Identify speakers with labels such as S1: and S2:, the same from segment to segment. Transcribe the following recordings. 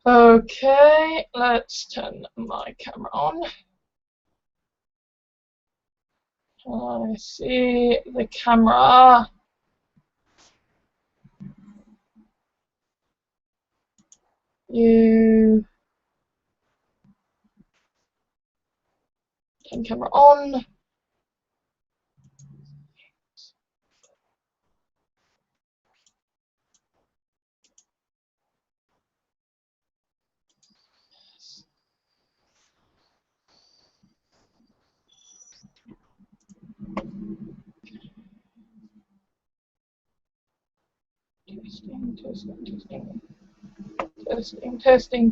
S1: Okay, let's turn my camera on. I see the camera. You turn camera on.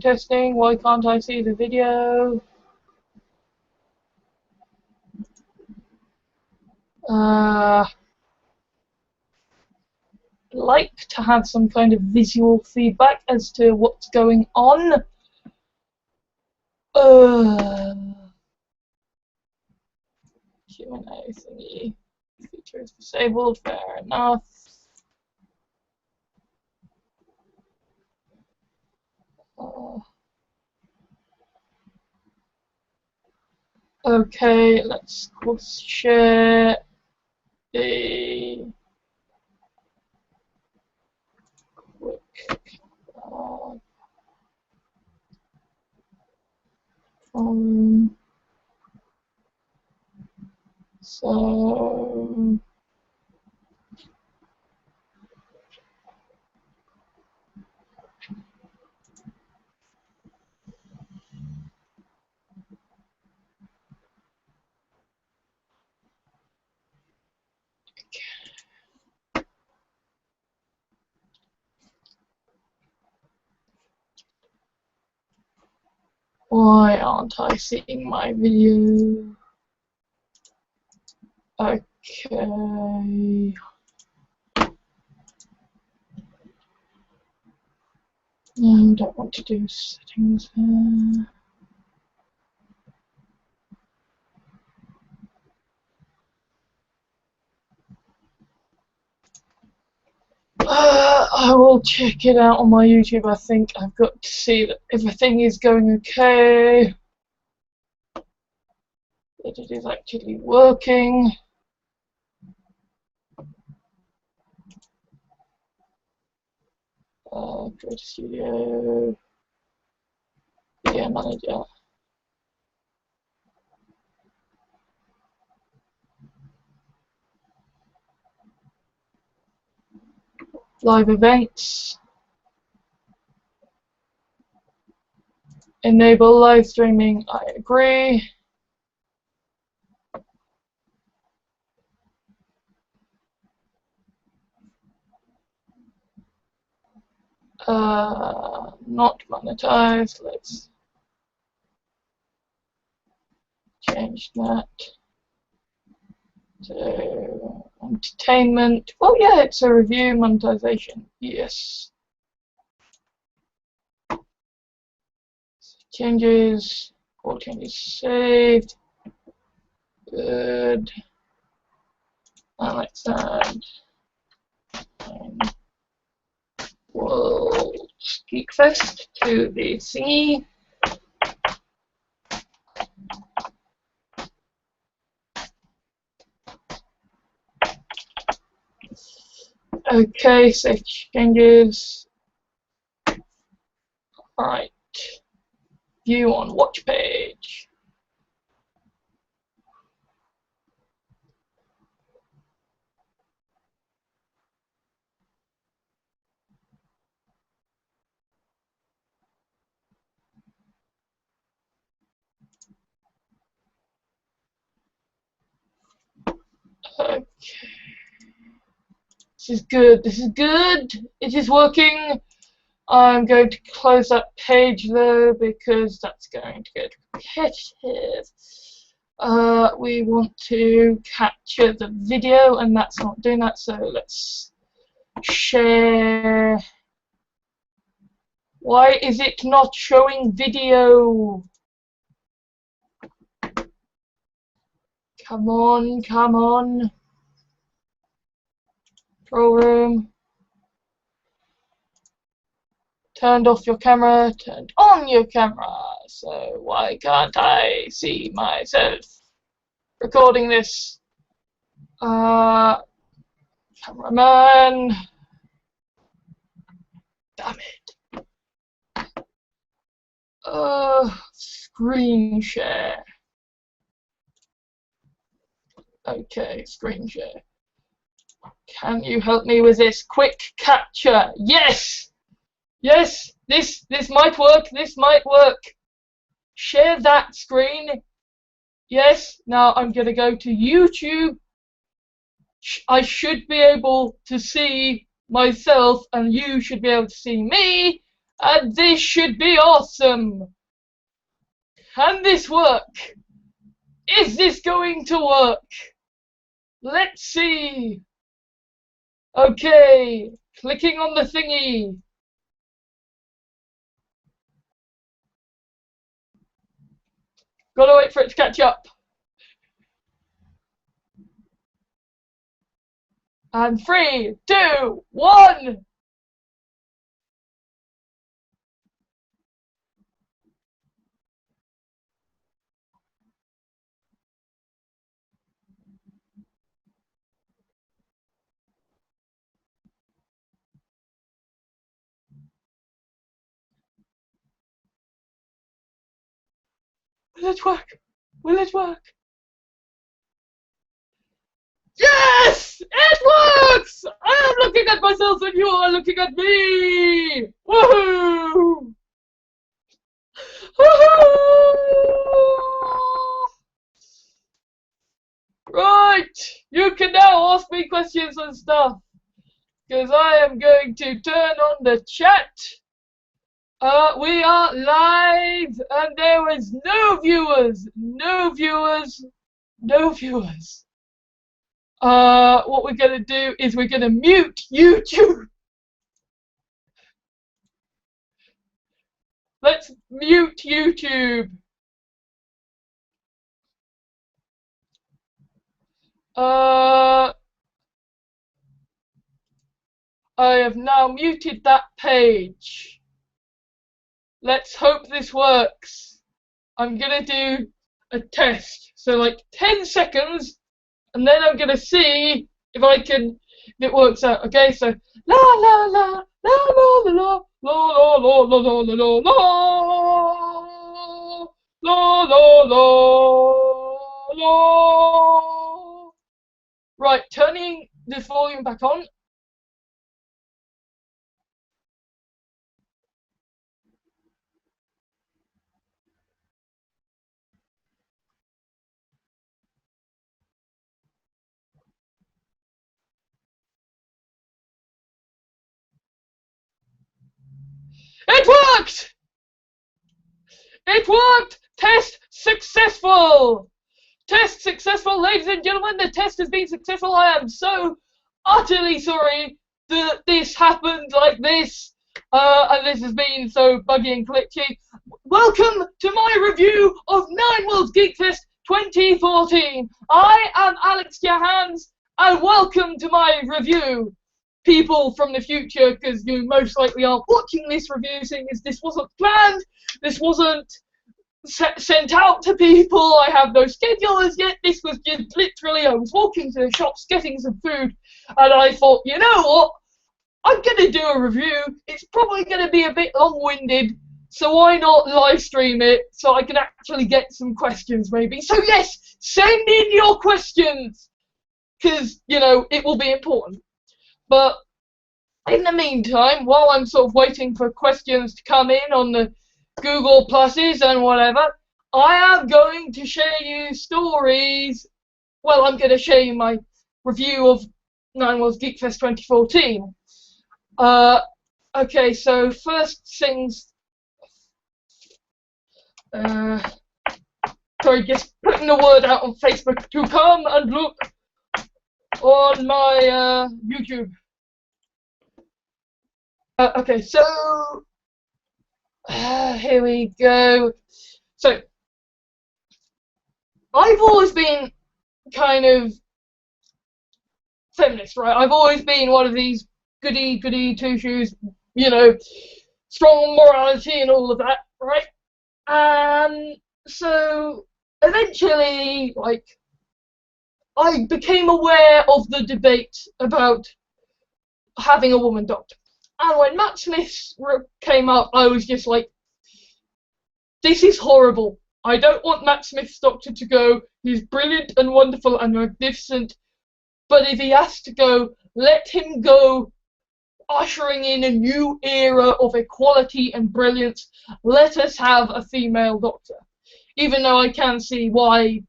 S1: Testing. Why can't I see the video? Like to have some kind of visual feedback as to what's going on. Q&A thingy. Feature is disabled, fair enough. Okay, let's share a quick so why aren't I seeing my video? Okay. No, don't want to do settings here. I will check it out on my YouTube. I think I've got to see that everything is going okay. That it is actually working. Create a studio. Video manager. Live events. Enable live streaming. I agree. Not monetized. Let's change that to entertainment. Oh yeah, it's a review monetization. Yes. Changes. All changes saved. Good. Now let's add World GeekFest to the thingy. Okay, save changes. Alright. View on watch page. Okay. This is good. This is good. It is working. I'm going to close that page though because that's going to get repetitive. We want to capture the video and that's not doing that, so let's share. Why is it not showing video? Come on, come on. Control room. turned off your camera, turned on your camera. So why can't I see myself recording this? Cameraman. Damn it. Screen share. Okay, screen share. Can you help me with this? Quick capture. Yes! Yes! This might work. This might work. Share that screen. Yes. Now I'm going to go to YouTube. I should be able to see myself and you should be able to see me. And this should be awesome. Can this work? Is this going to work? Let's see. Okay, clicking on the thingy. Gotta wait for it to catch up. And 3, 2, 1. Will it work? Will it work? Yes! It works! I am looking at myself and you are looking at me! Woohoo! Woohoo! Right! You can now ask me questions and stuff. Because I am going to turn on the chat. We are live and there is no viewers. No viewers. No viewers. What we're going to do is we're going to mute YouTube. Let's mute YouTube. I have now muted that page. Let's hope this works. I'm going to do a test. So like 10 seconds. And then I'm gonna see if it works out. Okay, so la la la la la la la la la la la la la la la la. Right, turning this volume back on. It worked! It worked! Test successful! Test successful, ladies and gentlemen. The test has been successful. I am so utterly sorry that this happened like this. And this has been so buggy and glitchy. Welcome to my review of Nine Worlds GeekFest 2014. I am Alex Johans, and welcome to my review. People from the future, because you most likely aren't watching this review, seeing as this wasn't planned, this wasn't sent out to people, I have no schedule as yet, this was just literally, I was walking to the shops getting some food, and I thought, you know what, I'm going to do a review, it's probably going to be a bit long-winded, so why not live stream it, so I can actually get some questions maybe. So yes, send in your questions, because, you know, it will be important. But in the meantime, while I'm sort of waiting for questions to come in on the Google Pluses and whatever, I am going to share you stories. Well, I'm going to share you my review of Nine Worlds GeekFest 2014. Okay, so first things. Sorry, just putting the word out on Facebook to come and look on my YouTube. Okay, so here we go. So I've always been kind of feminist, right? I've always been one of these goody two shoes, you know, strong morality and all of that, right? And so eventually, like, I became aware of the debate about having a woman doctor. And when Matt Smith came up, I was just like, this is horrible. I don't want Matt Smith's doctor to go. He's brilliant and wonderful and magnificent. But if he has to go, let him go, ushering in a new era of equality and brilliance. Let us have a female doctor. Even though I can see why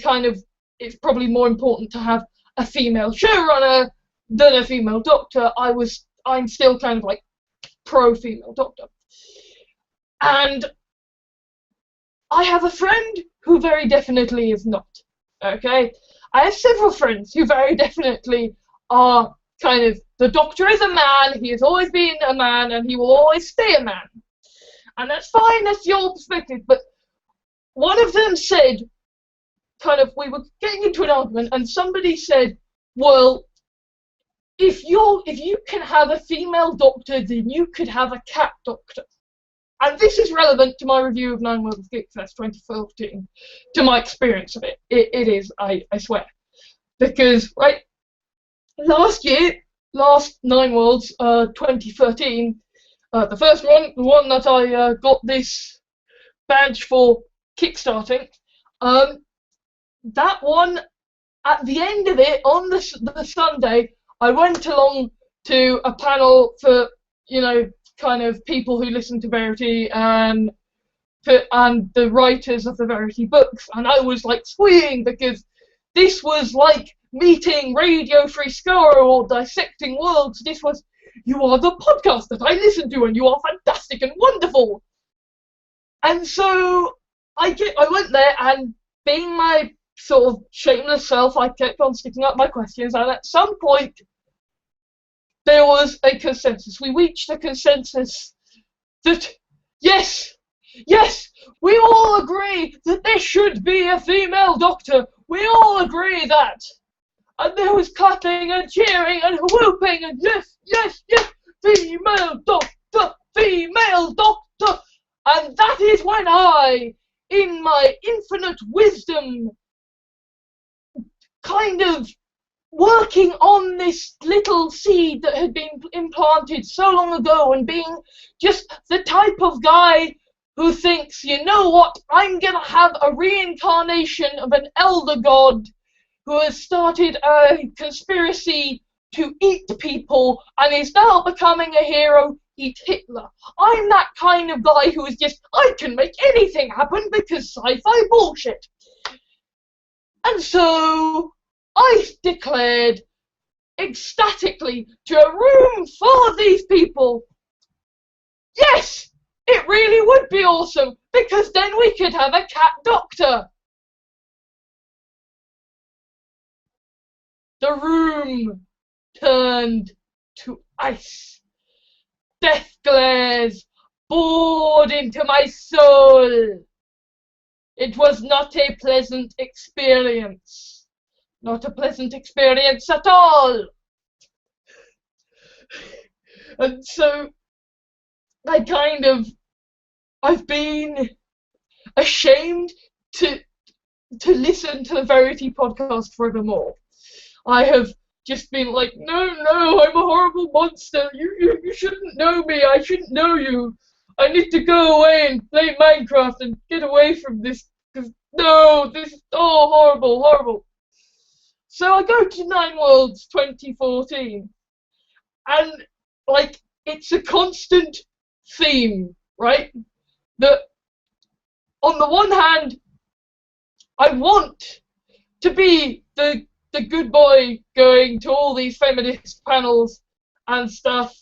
S1: kind of it's probably more important to have a female showrunner than a female doctor. I'm still kind of like pro female doctor. And I have a friend who very definitely is not. Okay? I have several friends who very definitely are kind of, the doctor is a man, he has always been a man, and he will always stay a man. And that's fine, that's your perspective, but one of them said, kind of, we were getting into an argument, and somebody said, well, if you can have a female doctor, then you could have a cat doctor. And this is relevant to my review of 9 Worlds of GeekFest 2014, to my experience of it. It is, I swear. Because, right, last 9 Worlds, 2013, the first one, the one that I got this badge for kickstarting, that one, at the end of it, on the Sunday, I went along to a panel for, you know, kind of people who listen to Verity and the writers of the Verity books, and I was like squeeing because this was like meeting Radio Free Skaro or Dissecting Worlds. This was, you are the podcast that I listen to and you are fantastic and wonderful. And so I went there, and being my sort of shameless self, I kept on sticking up my questions, and at some point there was a consensus. We reached a consensus that, yes, we all agree that there should be a female doctor. We all agree that. And there was clapping and cheering and whooping and yes, female doctor, female doctor. And that is when I, in my infinite wisdom, kind of working on this little seed that had been implanted so long ago, and being just the type of guy who thinks, you know what, I'm gonna have a reincarnation of an elder god who has started a conspiracy to eat people and is now becoming a hero, eat Hitler. I'm that kind of guy who is just, I can make anything happen because sci-fi bullshit. And so I declared ecstatically to a room full of these people, yes, it really would be awesome, because then we could have a cat doctor. The room turned to ice. Death glares bored into my soul. It was not a pleasant experience. Not a pleasant experience at all. And so I've been ashamed to listen to the Verity podcast forevermore. I have just been like, no, I'm a horrible monster. You shouldn't know me. I shouldn't know you. I need to go away and play Minecraft and get away from this. Because, no, this is horrible. So I go to 9 Worlds 2014. And, like, it's a constant theme, right? That, on the one hand, I want to be the good boy going to all these feminist panels and stuff,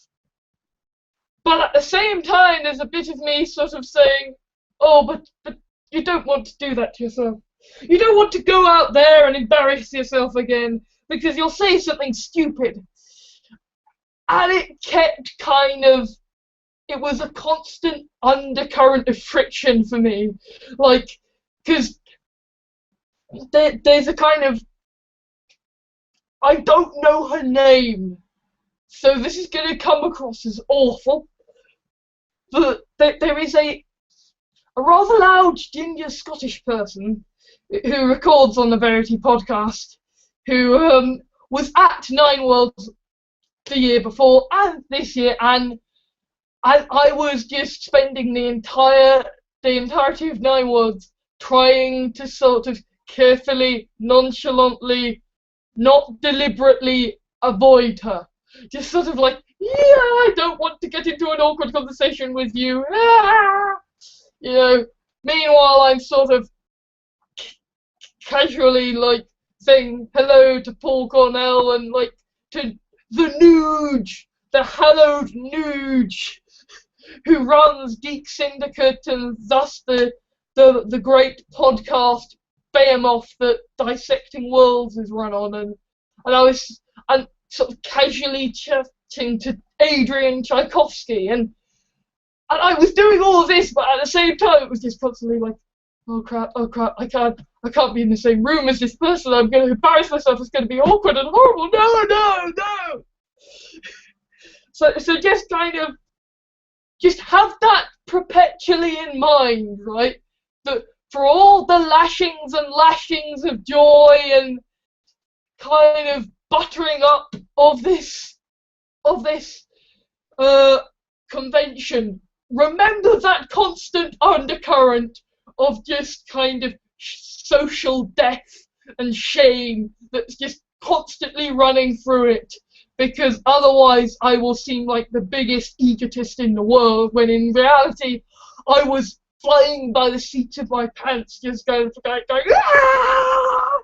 S1: but at the same time there's a bit of me sort of saying, oh, but you don't want to do that to yourself. You don't want to go out there and embarrass yourself again because you'll say something stupid. And it kept it was a constant undercurrent of friction for me, like, because there's a kind of, I don't know her name, So this is going to come across as awful. But there is a rather loud ginger Scottish person who records on the Verity podcast, who was at Nine Worlds the year before and this year, and I was just spending the entirety of Nine Worlds trying to sort of carefully, nonchalantly, not deliberately avoid her. Just sort of like, yeah, I don't want to get into an awkward conversation with you. Ah! You know, meanwhile I'm sort of casually like saying hello to Paul Cornell and like to the Nuge, the hallowed Nuge, who runs Geek Syndicate and thus the great podcast behemoth that Dissecting Worlds is run on, and I was sort of casually chatting to Adrian Tchaikovsky, and I was doing all of this, but at the same time it was just constantly like, oh crap, I can't be in the same room as this person, I'm going to embarrass myself, it's going to be awkward and horrible, no! So just kind of, just have that perpetually in mind, right? That for all the lashings and lashings of joy and kind of buttering up of this convention, remember that constant undercurrent of just kind of social death and shame that's just constantly running through it, because otherwise I will seem like the biggest egotist in the world, when in reality I was flying by the seat of my pants, just going ah!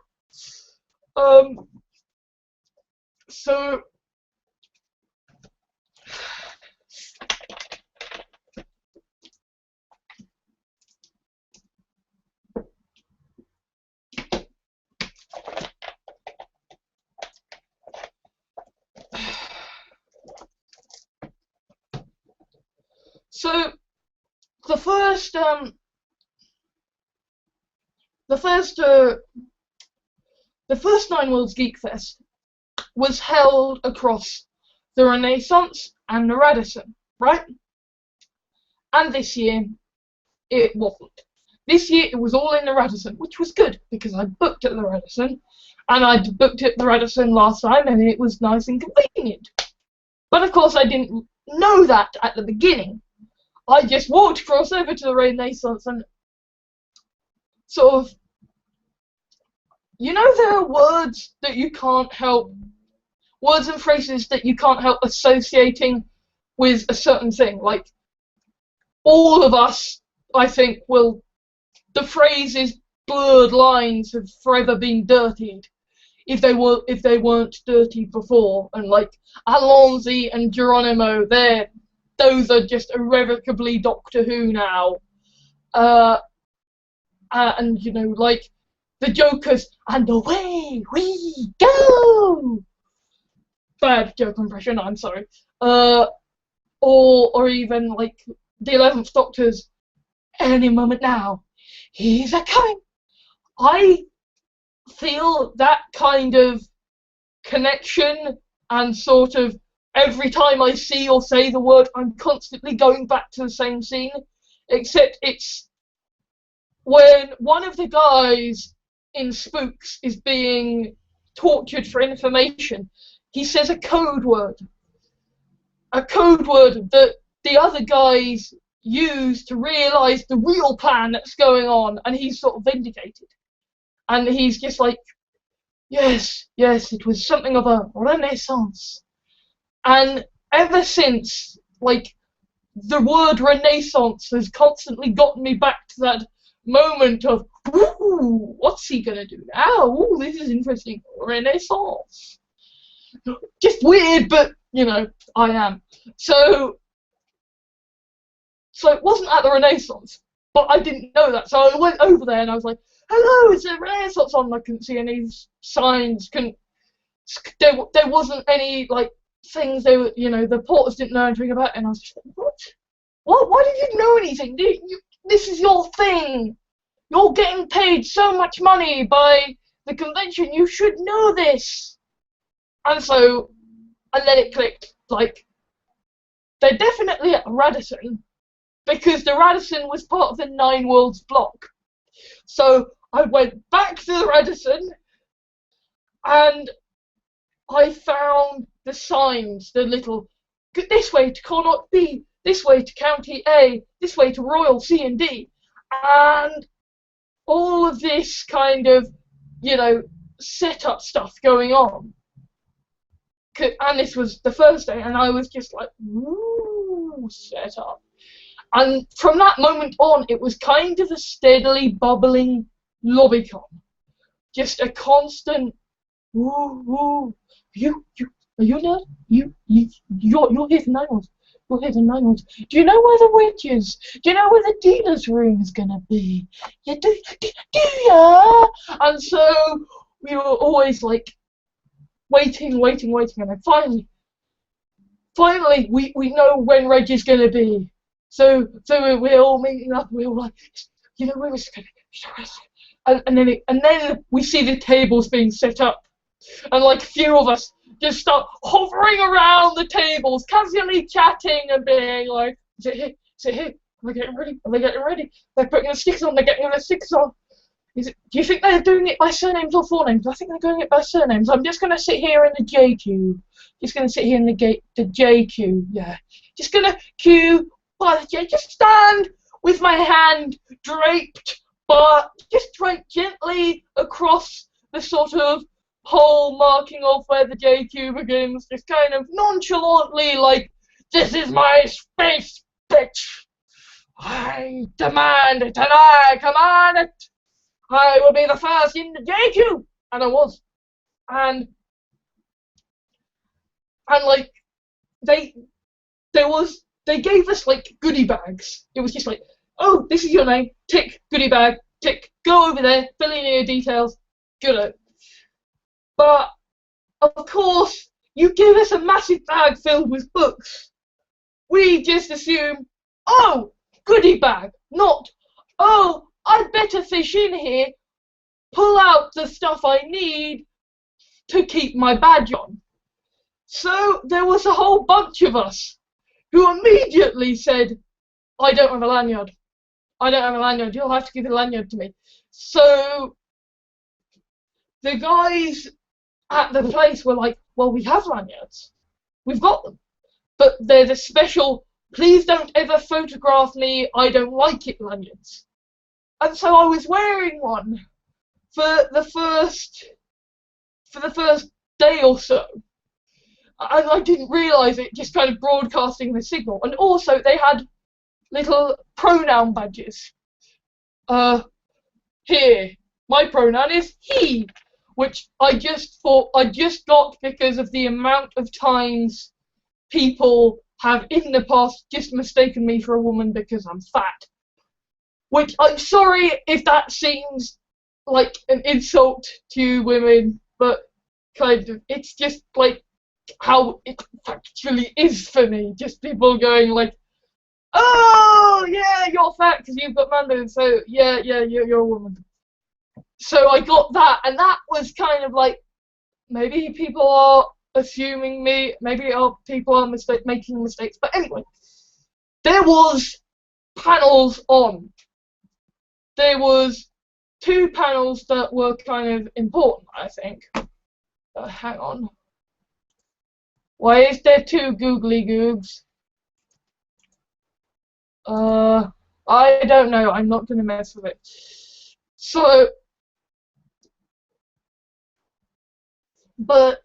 S1: So the first Nine Worlds GeekFest was held across the Renaissance and the Radisson, right? And this year it wasn't. This year it was all in the Radisson, which was good because I booked at the Radisson, and I'd booked at the Radisson last time, and it was nice and convenient. But of course I didn't know that at the beginning. I just walked across over to the Renaissance and sort of, you know, there are words that you can't help, words and phrases that you can't help associating with a certain thing. Like, all of us, I think, will, the phrases blurred lines have forever been dirtied if they weren't dirtied before. And like Alonzi and Geronimo, those are just irrevocably Doctor Who now. And you know, like the Jokers, and away we go. Bad joke impression, I'm sorry. Or even like the 11th Doctor's any moment now, he's a coming. I feel that kind of connection, and sort of every time I see or say the word, I'm constantly going back to the same scene, except it's when one of the guys in Spooks is being tortured for information. He says a code word that the other guys use to realise the real plan that's going on, and he's sort of vindicated. And he's just like, yes, it was something of a renaissance. And ever since, like, the word renaissance has constantly gotten me back to that moment of, ooh, what's he gonna do now? Ooh, this is interesting. Renaissance. Just weird, but, you know, I am. So it wasn't at the Renaissance, but I didn't know that. So I went over there and I was like, hello, is there Renaissance on? I couldn't see any signs. There wasn't any, like, things they were, you know, the porters didn't know anything about it. And I was just like, what? Why did you know anything? This is your thing. You're getting paid so much money by the convention. You should know this. And then it clicked. like, they're definitely at Radisson, because the Radisson was part of the Nine Worlds block. So I went back to the Radisson, and I found the signs, the little, this way to Connaught B, this way to County A, this way to Royal C and D, and all of this kind of, you know, setup stuff going on. And this was the first day, and I was just like, ooh, set up. And from that moment on, it was kind of a steadily bubbling lobbycon. Just a constant, ooh, ooh, are you not? You're here for 9 months. You're here for 9 months. Do you know where the witch is? Do you know where the dealer's room is gonna be? Yeah, do ya? And so we were always like waiting, and then finally we know when Reg is gonna be. So we're all meeting up. We're all like, you know where it's gonna be. And then we see the tables being set up, and like a few of us just start hovering around the tables, casually chatting and being like, is it here? Is it here? Are they getting ready? Are they getting ready? They're putting the stickers on. They're getting the stickers on. Do you think they're doing it by surnames or forenames? I think they're doing it by surnames. I'm just going to sit here in the J queue. Just going to sit here in the J queue. Yeah. Just going to queue by the J. Just stand with my hand draped, but just draped gently across the sort of hole marking off where the J queue begins. Just kind of nonchalantly like, this is my space, bitch. I demand it and I command it. I will be the first in the JQ! And I was. And like, they gave us like goodie bags. It was just like, oh, this is your name, tick, goodie bag, tick, go over there, fill in your details, good. But, of course, you give us a massive bag filled with books. We just assume, oh, goodie bag, not, oh, I'd better fish in here, pull out the stuff I need to keep my badge on. So there was a whole bunch of us who immediately said, I don't have a lanyard. I don't have a lanyard. You'll have to give a lanyard to me. So the guys at the place were like, well, we have lanyards. We've got them. But they're the special, please don't ever photograph me, I don't like it lanyards. And so I was wearing one for the first day or so. And I didn't realise it, just kind of broadcasting the signal. And also they had little pronoun badges. Here, my pronoun is he, which I just got because of the amount of times people have in the past just mistaken me for a woman because I'm fat. Which, I'm sorry if that seems like an insult to women, but kind of, it's just like how it factually is for me. Just people going like, oh, yeah, you're fat because you've got man boobs, so yeah, you're a woman. So I got that, and that was kind of like, maybe people are assuming me, maybe people are making mistakes, but anyway, there was panels on. There was 2 panels that were kind of important, I think. Hang on. Why is there 2 googly googs? I don't know. I'm not gonna mess with it. So there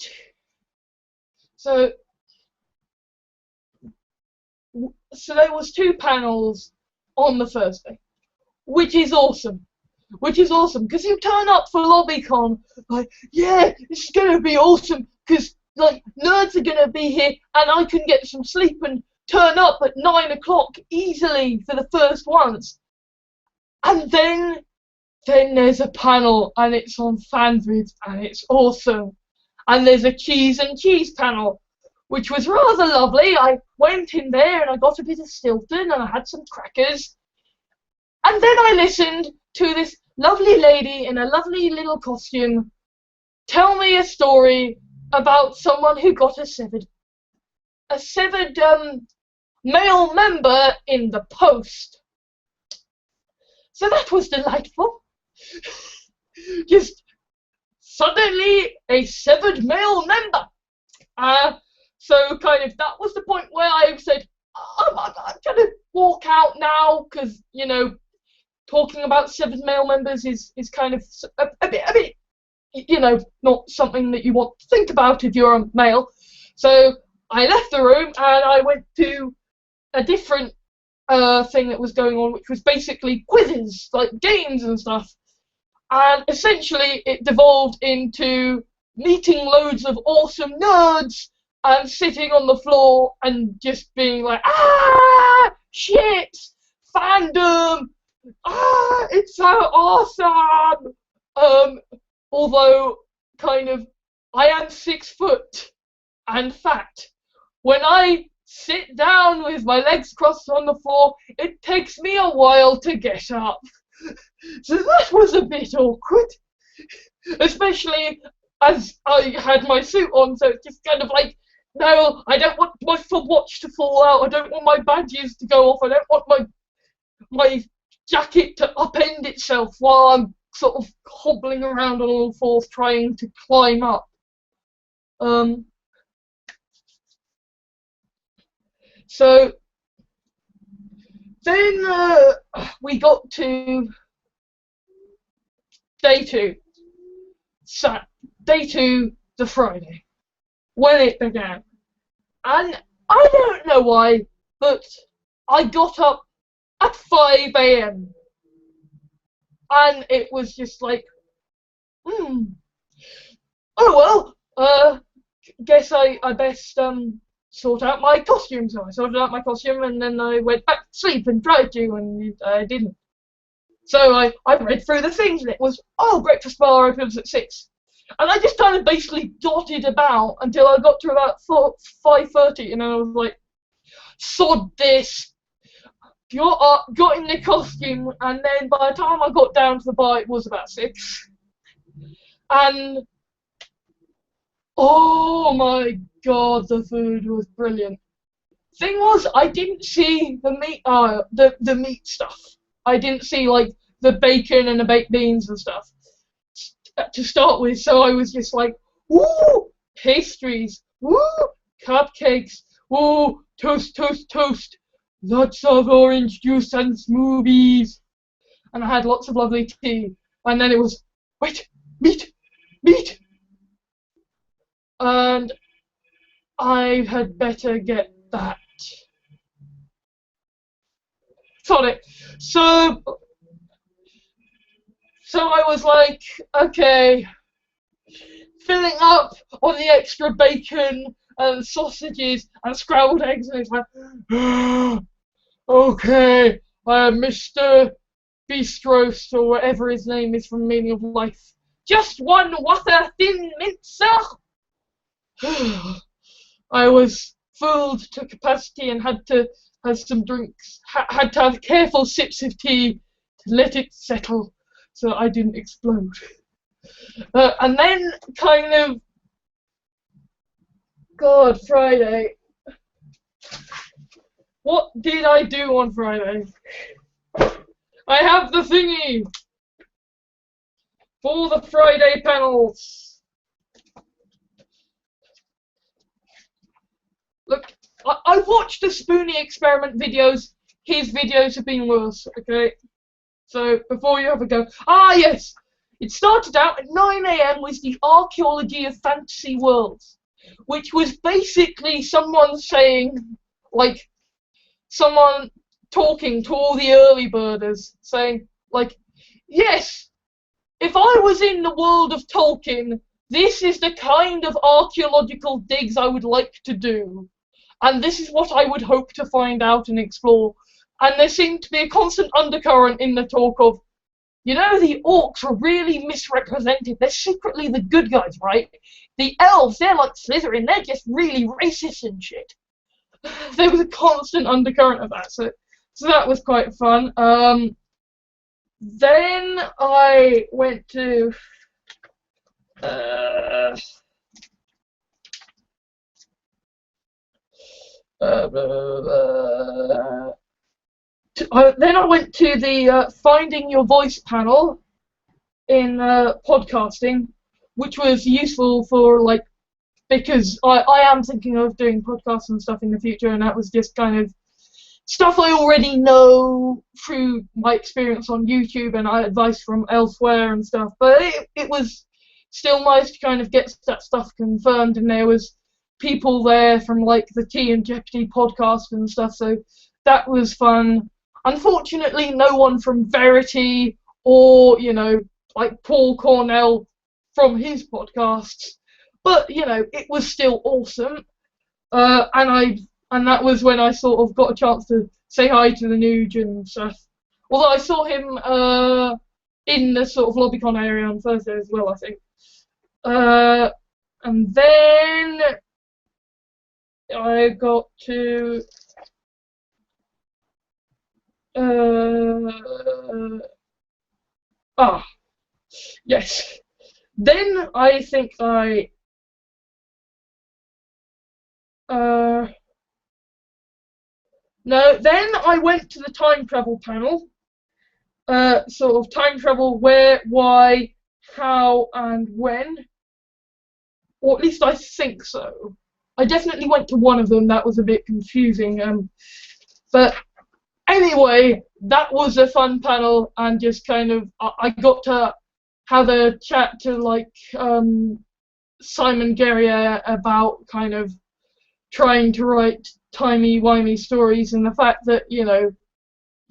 S1: was 2 panels on the first day. Which is awesome, because you turn up for LobbyCon, like, yeah, this is gonna be awesome, because, like, nerds are gonna be here, and I can get some sleep and turn up at 9 o'clock easily for the first ones. And then there's a panel, and it's on FanVid, and it's awesome. And there's a cheese and cheese panel, which was rather lovely. I went in there, and I got a bit of Stilton, and I had some crackers. And then I listened to this lovely lady in a lovely little costume tell me a story about someone who got a severed a severed male member in the post. So that was delightful. Just suddenly a severed male member. So kind of that was the point where I said, I'm gonna walk out now, because, you know, talking about severed male members is kind of a bit, you know, not something that you want to think about if you're a male. So I left the room and I went to a different thing that was going on, which was basically quizzes, like games and stuff. And essentially it devolved into meeting loads of awesome nerds and sitting on the floor and just being like, shit, fandom, it's so awesome. Although kind of I am 6 foot and fat. When I sit down with my legs crossed on the floor, it takes me a while to get up. So that was a bit awkward, especially as I had my suit on, so it's just kind of like, no, I don't want my foot watch to fall out, I don't want my badges to go off, I don't want my jacket to upend itself while I'm sort of hobbling around on all fours trying to climb up. So then we got to day 2. Day 2, the Friday, when it began. And I don't know why, but I got up at 5 AM. And it was just like, oh well, guess I best sort out my costume. So I sorted out my costume, and then I went back to sleep and tried to, and I didn't. So I read through the things, and it was, breakfast bar opens at 6. And I just kind of basically dotted about until I got to about 5:30, and then I was like, sod this. Got in the costume, and then by the time I got down to the bar, it was about 6. And oh my god, the food was brilliant. Thing was, I didn't see the meat, the meat stuff. I didn't see like the bacon and the baked beans and stuff to start with. So I was just like, woo, pastries, woo, cupcakes, woo, toast, toast, toast. Lots of orange juice and smoothies. And I had lots of lovely tea. And then it was, wait, meat. And I had better get that. Got it. So I was like, okay, filling up on the extra bacon and sausages and scrambled eggs, and it's like, okay, Mr. Beastros, or whatever his name is from Meaning of Life. Just one water thin mincer. I was filled to capacity and had to have some drinks. Had to have careful sips of tea to let it settle so I didn't explode. And then kind of, God, Friday. What did I do on Friday? I have the thingy for the Friday panels. Look, I watched the Spoonie experiment videos. His videos have been worse, okay? So, before you have a go. Yes! It started out at 9 AM with the Archaeology of Fantasy Worlds, which was basically someone saying, like, someone talking to all the early birders, saying, like, yes, if I was in the world of Tolkien, this is the kind of archaeological digs I would like to do. And this is what I would hope to find out and explore. And there seemed to be a constant undercurrent in the talk of, you know, the orcs are really misrepresented. They're secretly the good guys, right? The elves, they're like Slytherin. They're just really racist and shit. There was a constant undercurrent of that, so that was quite fun. Then I went to Then I went to the Finding Your Voice panel in podcasting, which was useful for like because I am thinking of doing podcasts and stuff in the future, and that was just kind of stuff I already know through my experience on YouTube and advice from elsewhere and stuff. But it was still nice to kind of get that stuff confirmed, and there was people there from like the Tea and Jeopardy podcast and stuff, so that was fun. Unfortunately, no one from Verity or, like Paul Cornell from his podcasts, but, it was still awesome. And that was when I sort of got a chance to say hi to the Nuge and stuff. Although I saw him in the sort of LobbyCon area on Thursday as well, I think. And then I got to yes. Then I think no, then I went to the time travel panel. Sort of time travel, where, why, how, and when. Or at least I think so. I definitely went to one of them. That was a bit confusing. But anyway, that was a fun panel, and just kind of I got to have a chat to like Simon Guerrier about kind of trying to write timey-wimey stories, and the fact that,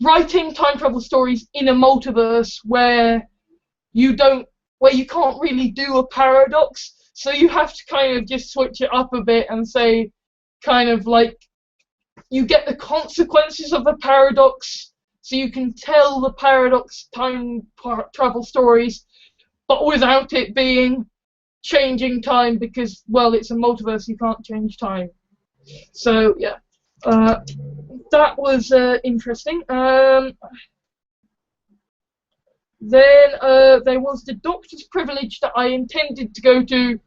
S1: writing time travel stories in a multiverse where you can't really do a paradox, so you have to kind of just switch it up a bit and say kind of like you get the consequences of a paradox, so you can tell the paradox time travel stories, but without it being changing time, because, well, it's a multiverse, you can't change time. So, yeah. That was interesting. Then there was the doctor's privilege that I intended to go to,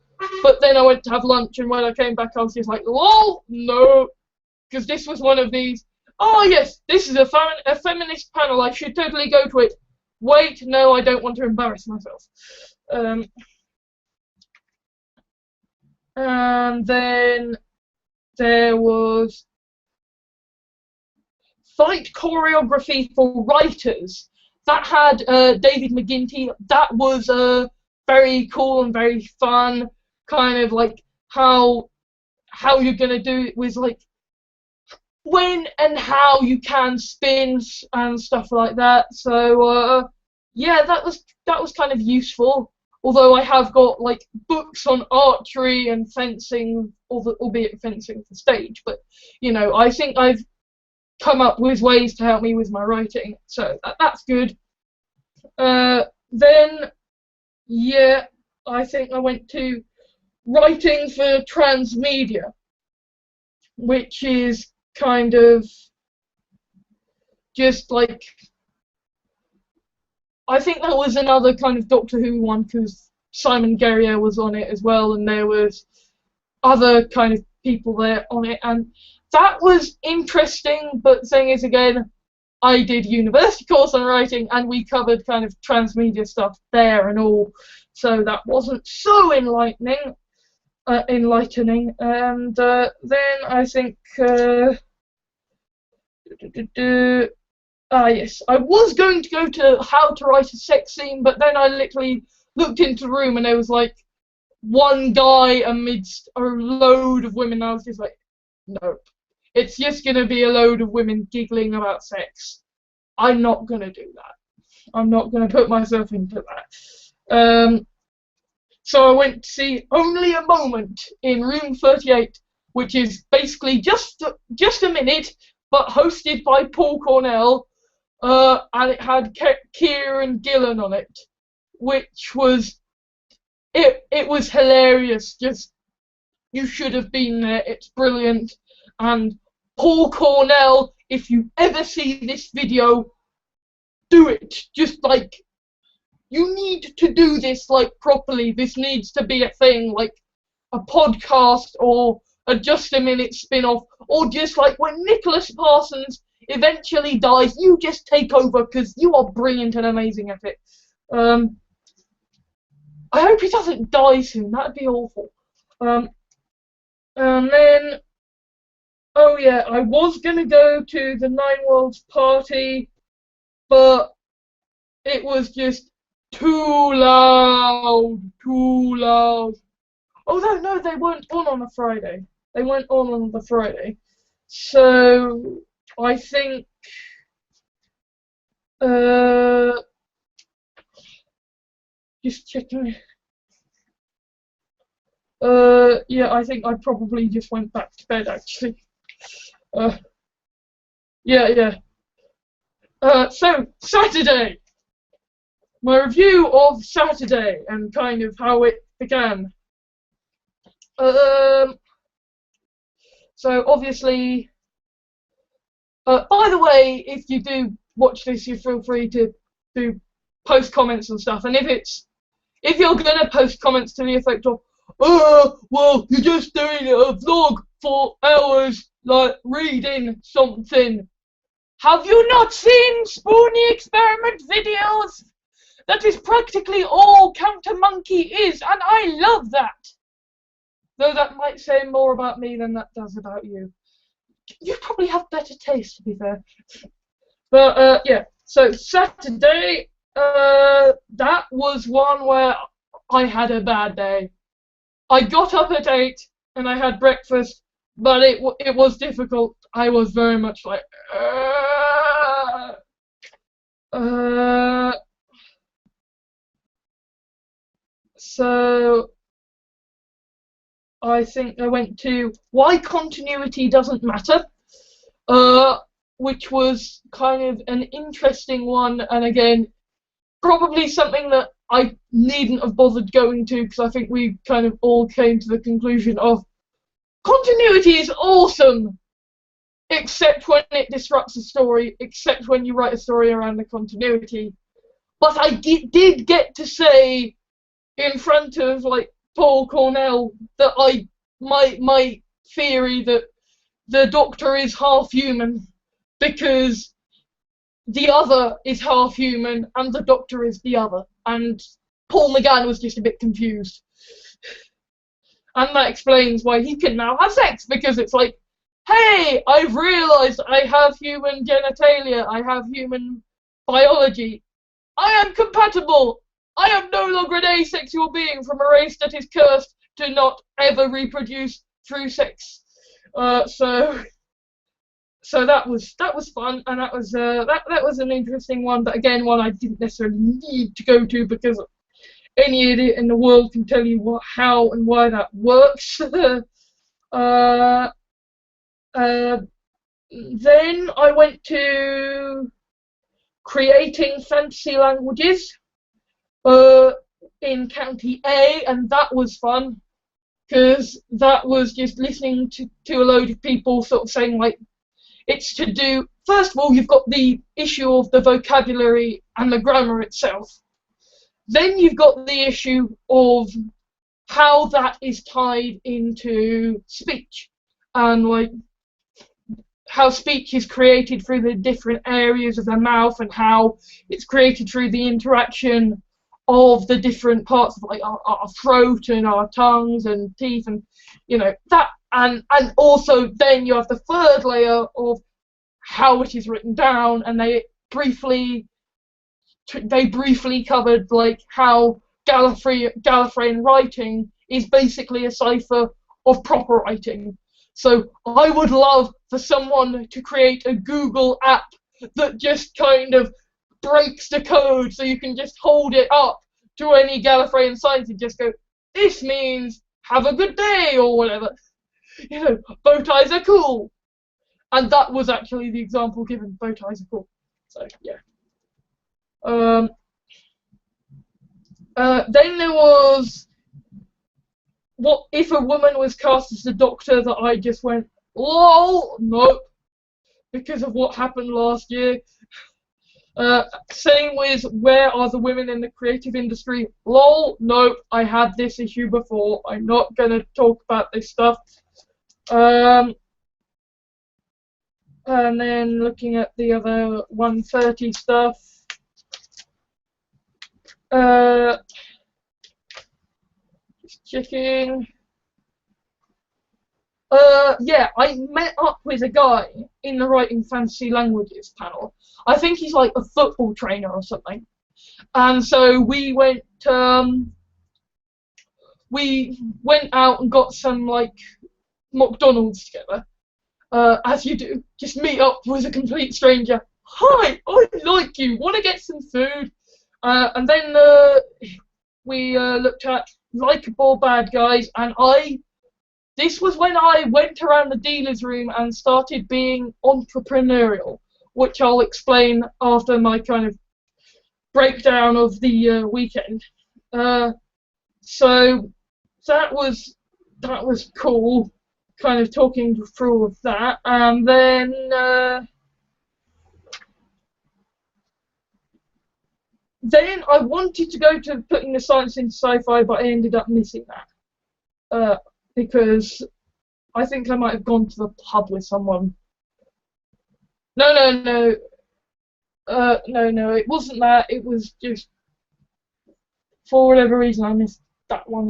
S1: but then I went to have lunch, and when I came back I was just like, lol, no, because this was one of these, oh yes, this is a feminist panel, I should totally go to it. Wait, no, I don't want to embarrass myself. And then there was fight choreography for writers. That had David McGinty. That was very cool and very fun. Kind of like how you're gonna do it with like when and how you can spin and stuff like that. So yeah, that was kind of useful. Although I have got like books on archery and fencing, albeit fencing for stage, but I think I've come up with ways to help me with my writing, so that's good. Then, yeah, I think I went to writing for transmedia, which is kind of just like, I think that was another kind of Doctor Who one, because Simon Guerrier was on it as well, and there was other kind of people there on it, and that was interesting. But the thing is, again, I did university course on writing, and we covered kind of transmedia stuff there and all, so that wasn't so enlightening. And then I think yes, I was going to go to how to write a sex scene, but then I literally looked into the room and there was like one guy amidst a load of women, and I was just like, nope. It's just going to be a load of women giggling about sex. I'm not going to do that. I'm not going to put myself into that. So I went to see Only a Moment in room 38, which is basically just a minute, but hosted by Paul Cornell, and it had Kieran Gillen on it, which was it was hilarious. Just, you should have been there. It's brilliant. And Paul Cornell, if you ever see this video, do it. Just like, you need to do this like properly. This needs to be a thing, like a podcast or a Just a Minute spin-off, or just like when Nicholas Parsons eventually dies, you just take over because you are brilliant and amazing at it. I hope he doesn't die soon. That'd be awful. And then, oh yeah, I was gonna go to the Nine Worlds party, but it was just too loud. Oh no, they weren't on a Friday. They weren't on the Friday. So I think just checking. Yeah, I think I probably just went back to bed actually. Yeah. So Saturday. My review of Saturday and kind of how it began. So obviously, by the way, if you do watch this, you feel free to do post comments and stuff. And if you're gonna post comments to the effect of, oh, well, you're just doing a vlog for hours, like reading something. Have you not seen Spoony Experiment videos? That is practically all Counter Monkey is, and I love that. Though that might say more about me than that does about you. You probably have better taste, to be fair. But, yeah, so Saturday, that was one where I had a bad day. I got up at 8, and I had breakfast, but it was difficult. I was very much like, So I think I went to Why Continuity Doesn't Matter, which was kind of an interesting one, and again, probably something that I needn't have bothered going to, because I think we kind of all came to the conclusion of continuity is awesome, except when it disrupts a story, except when you write a story around the continuity. But I did get to say in front of like Paul Cornell that my theory that the Doctor is half human because the other is half human and the Doctor is the other, and Paul McGann was just a bit confused. And that explains why he can now have sex, because it's like, hey, I've realised I have human genitalia, I have human biology, I am compatible, I am no longer an asexual being from a race that is cursed to not ever reproduce through sex. So that was fun, and that was an interesting one, but again, one I didn't necessarily need to go to because any idiot in the world can tell you how and why that works. Then I went to Creating Fantasy Languages in County A, and that was fun because that was just listening to a load of people sort of saying like, it's to do, first of all, you've got the issue of the vocabulary and the grammar itself. Then you've got the issue of how that is tied into speech, and like how speech is created through the different areas of the mouth, and how it's created through the interaction of the different parts of like our throat and our tongues and teeth, and you know that, and also then you have the third layer of how it is written down, and they briefly covered like how Gallifreyan writing is basically a cipher of proper writing. So I would love for someone to create a Google app that just kind of breaks the code, so you can just hold it up to any Gallifreyan science and just go, this means have a good day or whatever. You know, bow ties are cool. And that was actually the example given, bow ties are cool. So yeah. Then there was what if a woman was cast as the Doctor, that I just went, lol, nope, because of what happened last year. Same with where are the women in the creative industry, lol, nope, I had this issue before, I'm not gonna talk about this stuff. Um, and then looking at the other 130 stuff. Just checking. Yeah, I met up with a guy in the Writing Fantasy Languages panel. I think he's like a football trainer or something. And so we went out and got some like McDonald's together. As you do, just meet up with a complete stranger. Hi, I like you. Want to get some food? And then we looked at likable bad guys, and this was when I went around the dealer's room and started being entrepreneurial, which I'll explain after my kind of breakdown of the weekend. So that was cool, kind of talking through of that, and then I wanted to go to putting the science into sci-fi, but I ended up missing that because I think I might have gone to the pub with someone. No, no, no. No, it wasn't that. It was just for whatever reason I missed that one.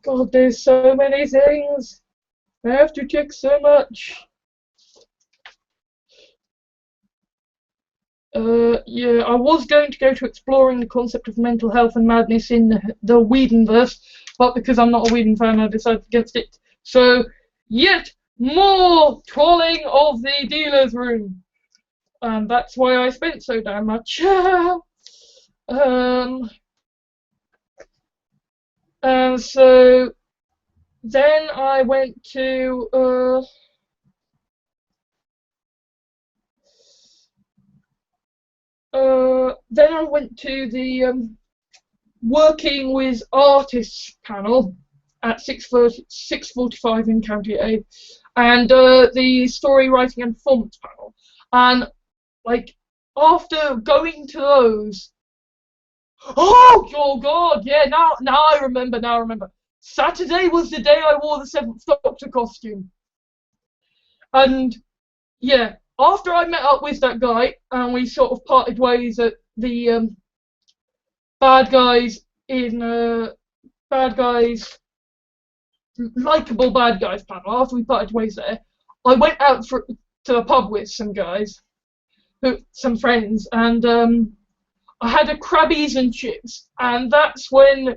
S1: God, there's so many things. I have to check so much. Yeah, I was going to go to exploring the concept of mental health and madness in the Whedonverse, but because I'm not a Whedon fan, I decided against it. So, yet more trawling of the dealer's room. And that's why I spent so damn much. And so then I went to the working with artists panel at 6:45 in County A, and the story writing and performance panel. And like after going to those, oh god, yeah, now I remember. Saturday was the day I wore the Seventh Doctor costume, and yeah, after I met up with that guy and we sort of parted ways at the bad guys in bad guys likable bad guys panel. After we parted ways there, I went out to the pub with some friends, and I had a Crabbies and chips, and that's when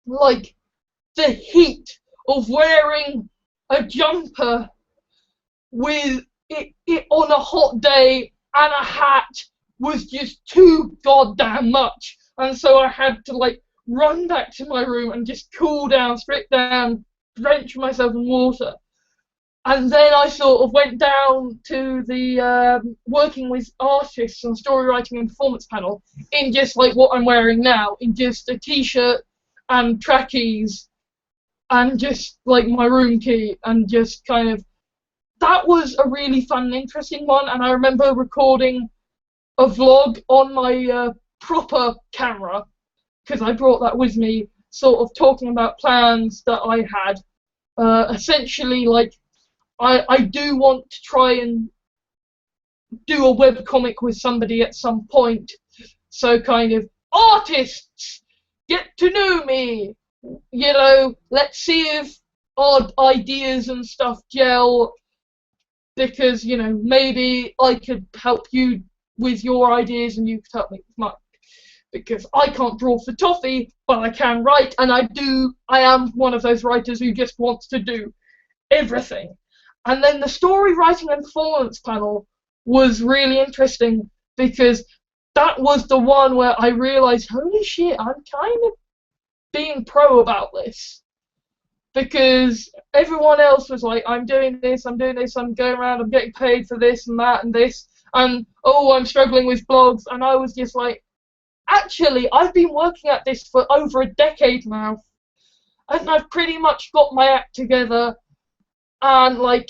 S1: like the heat of wearing a jumper with it on a hot day and a hat was just too goddamn much, and so I had to like run back to my room and just cool down, strip down, drench myself in water. And then I sort of went down to the working with artists and story writing and performance panel in just like what I'm wearing now, in just a t-shirt and trackies and just like my room key, and just kind of, that was a really fun and interesting one. And I remember recording a vlog on my proper camera, because I brought that with me, sort of talking about plans that I had. Essentially, like, I do want to try and do a webcomic with somebody at some point. So kind of, artists, get to know me. You know, let's see if odd ideas and stuff gel, because, you know, maybe I could help you with your ideas and you could help me with mine. Because I can't draw for toffee, but I can write, and I am one of those writers who just wants to do everything. And then the story writing and performance panel was really interesting, because that was the one where I realized, holy shit, I'm kind of being pro about this. Because everyone else was like, I'm doing this, I'm going around, I'm getting paid for this and that and this, and oh, I'm struggling with blogs, and I was just like, actually, I've been working at this for over a decade now, and I've pretty much got my act together, and like,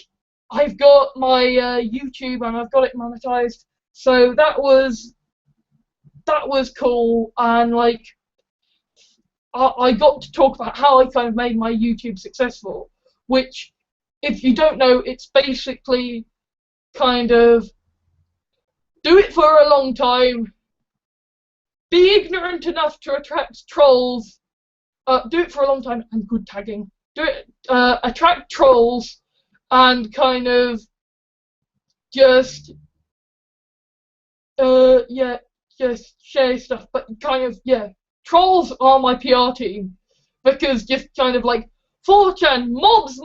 S1: I've got my YouTube and I've got it monetized, so that was cool. And like, I got to talk about how I kind of made my YouTube successful, which, if you don't know, it's basically kind of do it for a long time, be ignorant enough to attract trolls, do it for a long time, and good tagging, do it, attract trolls, and kind of just, yeah, just share stuff, but kind of, yeah, trolls are my PR team, because just kind of like, 4chan mobs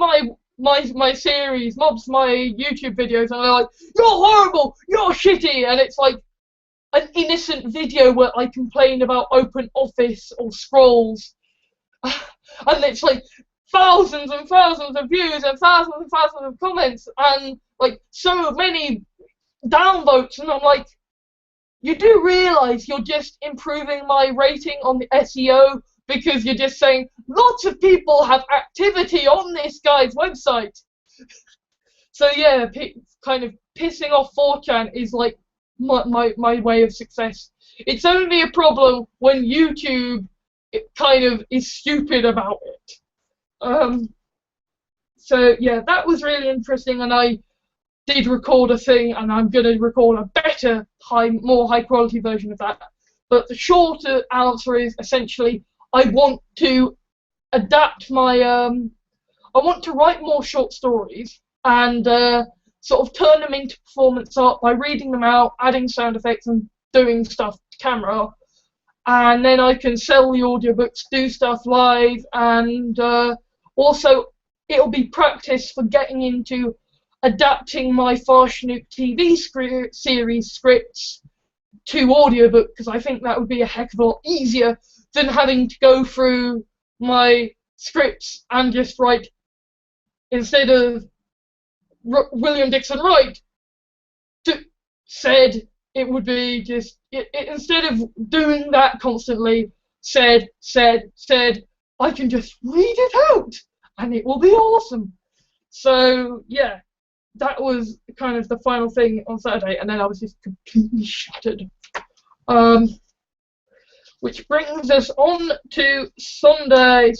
S1: my series, mobs my YouTube videos, and they're like, you're horrible, you're shitty, and it's like an innocent video where I complain about Open Office or Scrolls, and it's like thousands and thousands of views and thousands of comments, and like so many downvotes, and I'm like, you do realise you're just improving my rating on the SEO because you're just saying lots of people have activity on this guy's website. So yeah, kind of pissing off 4chan is like my way of success. It's only a problem when YouTube kind of is stupid about it. So yeah, that was really interesting, and I did record a thing, and I'm going to record a better, more high quality version of that. But the shorter answer is essentially I want to adapt my, I want to write more short stories and sort of turn them into performance art by reading them out, adding sound effects, and doing stuff to camera. And then I can sell the audiobooks, do stuff live, and also it'll be practice for getting into adapting my Farshnuk TV series scripts to audiobook, because I think that would be a heck of a lot easier than having to go through my scripts and just write, instead of William Dixon Wright said, it would be just, instead of doing that constantly, said, I can just read it out and it will be awesome. So yeah, that was kind of the final thing on Saturday, and then I was just completely shattered. Which brings us on to Sunday,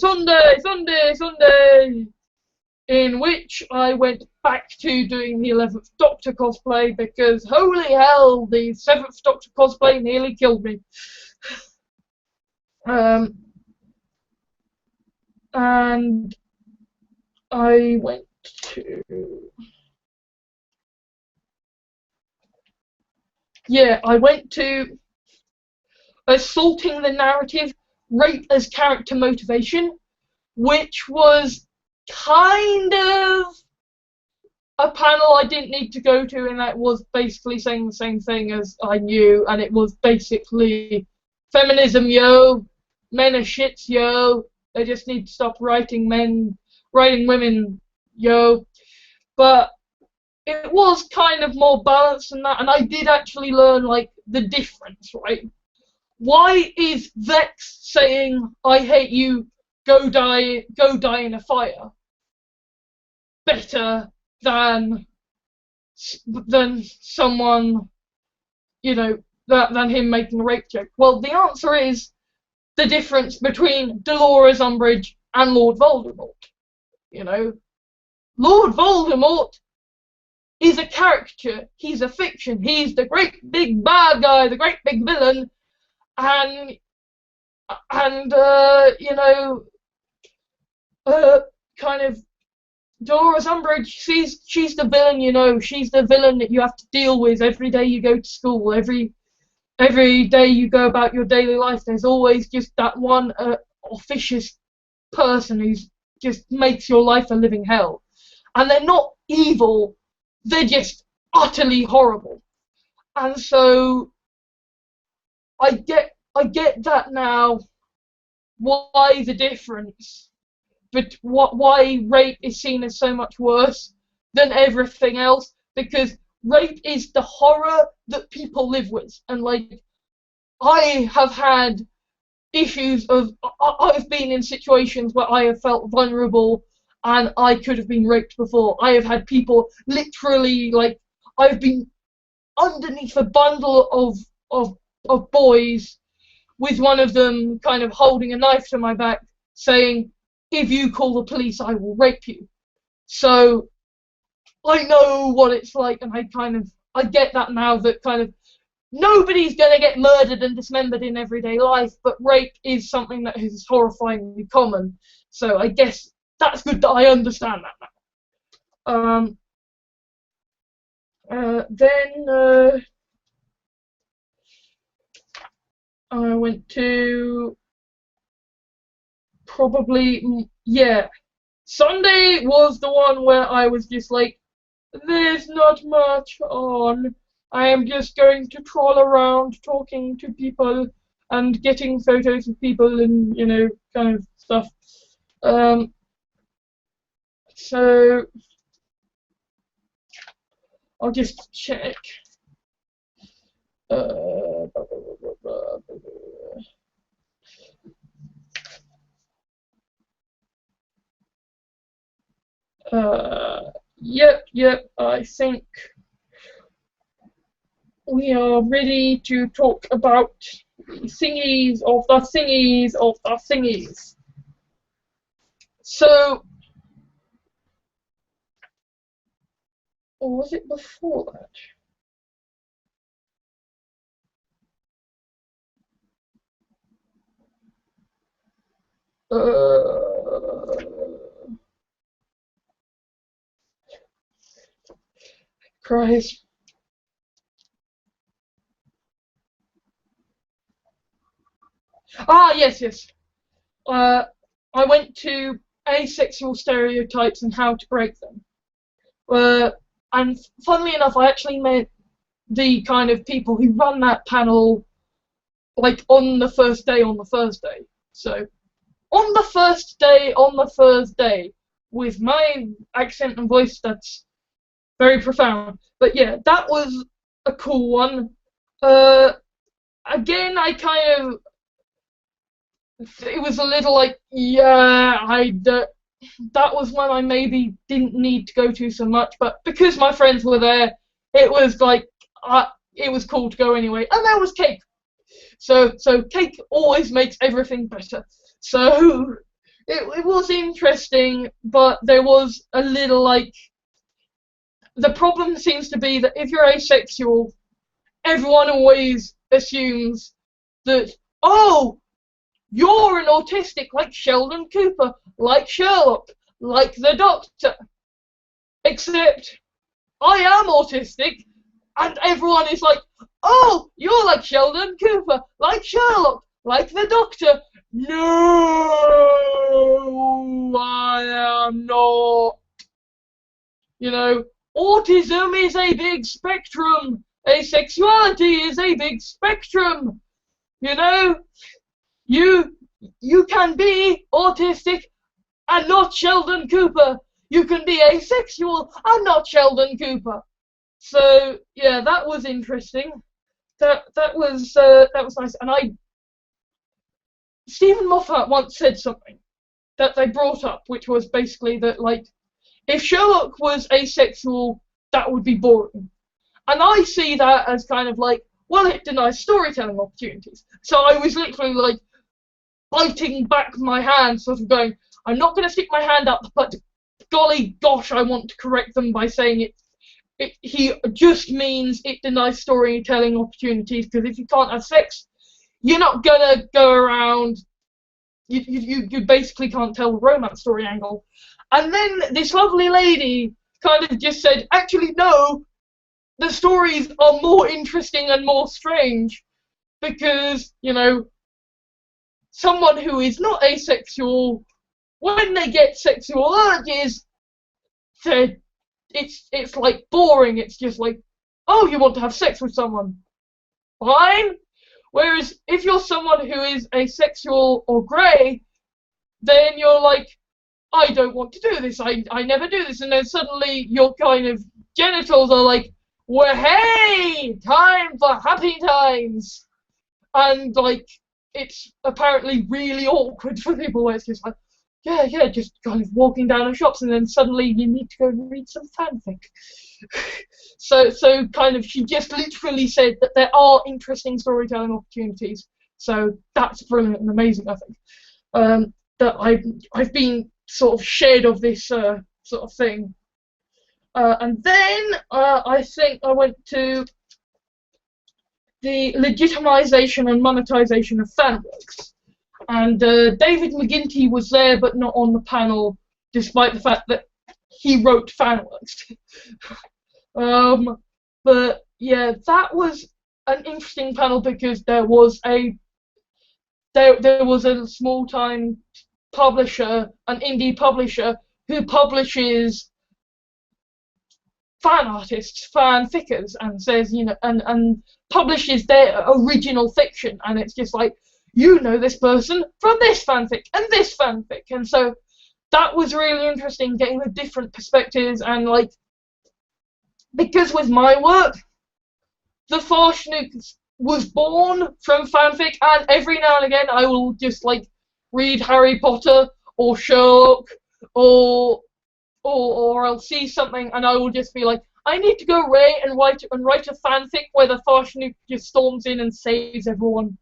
S1: in which I went back to doing the 11th Doctor cosplay, because holy hell, the 7th Doctor cosplay nearly killed me. And I went to... Yeah, I went to Assaulting the Narrative, Rape as Character Motivation, which was kind of a panel I didn't need to go to, and that was basically saying the same thing as I knew, and it was basically feminism, yo, men are shits, yo, they just need to stop writing women, yo. But it was kind of more balanced than that, and I did actually learn, like, the difference, right? Why is Vex saying, I hate you, go die in a fire, better than someone, you know, than him making a rape joke? Well, the answer is the difference between Dolores Umbridge and Lord Voldemort. You know, Lord Voldemort is a character, he's a fiction, he's the great big bad guy, the great big villain, and you know, kind of Dolores Umbridge, she's the villain, you know, she's the villain that you have to deal with every day you go to school, every day you go about your daily life. There's always just that one officious person who just makes your life a living hell. And they're not evil, they're just utterly horrible. And so I get that now, why the difference, but why rape is seen as so much worse than everything else, because rape is the horror that people live with. And like, I have had issues of, I've been in situations where I have felt vulnerable and I could have been raped before. I have had people literally, like, I've been underneath a bundle of boys with one of them kind of holding a knife to my back, saying, "If you call the police, I will rape you." So I know what it's like, and I get that now, that kind of nobody's going to get murdered and dismembered in everyday life, but rape is something that is horrifyingly common. So I guess that's good that I understand that now. Then I went to Sunday was the one where I was just like, there's not much on. I am just going to troll around talking to people and getting photos of people and, kind of stuff. So I'll just check. Yep, I think we are ready to talk about thingies of the thingies of the thingies. So, or was it before that? Christ. Yes. I went to asexual stereotypes and how to break them. And funnily enough, I actually met the kind of people who run that panel, like, on the first day on the Thursday. So, on the first day on the Thursday, with my accent and voice, that's very profound. But yeah, that was a cool one. Again, it was a little like, that was one I maybe didn't need to go to so much, but because my friends were there, it was like, it was cool to go anyway. And there was cake. So cake always makes everything better. So it was interesting, but there was a little like, the problem seems to be that if you're asexual, everyone always assumes that, oh, you're an autistic like Sheldon Cooper, like Sherlock, like the Doctor. Except I am autistic, and everyone is like, oh, you're like Sheldon Cooper, like Sherlock, like the Doctor. No, I am not. Autism is a big spectrum. Asexuality is a big spectrum. You can be autistic and not Sheldon Cooper. You can be asexual and not Sheldon Cooper. So yeah, that was interesting. That was nice. And Stephen Moffat once said something that they brought up, which was basically that, like, if Sherlock was asexual, that would be boring. And I see that as kind of like, well, it denies storytelling opportunities. So I was literally like biting back my hand, sort of going, I'm not going to stick my hand up, but golly gosh, I want to correct them by saying he just means it denies storytelling opportunities, because if you can't have sex, you're not going to go around, you basically can't tell the romance story angle. And then this lovely lady kind of just said, actually, no, the stories are more interesting and more strange because, someone who is not asexual, when they get sexual urges, it's like boring. It's just like, oh, you want to have sex with someone. Fine. Whereas if you're someone who is asexual or grey, then you're like, I don't want to do this, I never do this, and then suddenly your kind of genitals are like, well, hey, time for happy times, and like, it's apparently really awkward for people where it's just like, yeah, just kind of walking down the shops, and then suddenly you need to go and read some fanfic. So kind of, she just literally said that there are interesting storytelling opportunities, So that's brilliant and amazing, I think. That I've been sort of shared of this sort of thing. And then I think I went to the legitimization and monetization of fanworks. And David McGinty was there, but not on the panel, despite the fact that he wrote fanworks. But yeah, that was an interesting panel because there was a small-time publisher, an indie publisher, who publishes fan artists, fan fickers, and says, and publishes their original fiction, and it's just like, this person from this fanfic and this fanfic, and so that was really interesting, getting the different perspectives, and like, because with my work, the Farshnuk was born from fanfic, and every now and again I will just like read Harry Potter or Sherlock or I'll see something and I will just be like, I need to go away and write a fanfic where the Farshnuk just storms in and saves everyone.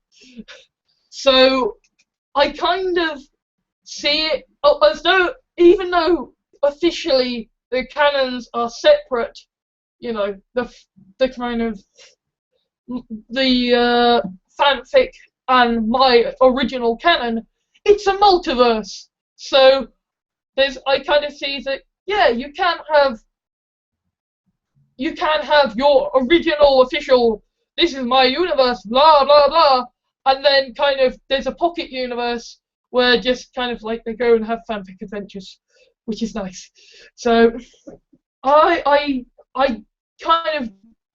S1: So I kind of see it as though, even though officially the canons are separate, the kind of the fanfic and my original canon, it's a multiverse. So I kind of see that, yeah, you can have your original official, this is my universe, blah blah blah, and then kind of there's a pocket universe where just kind of like they go and have fanfic adventures, which is nice. So I kind of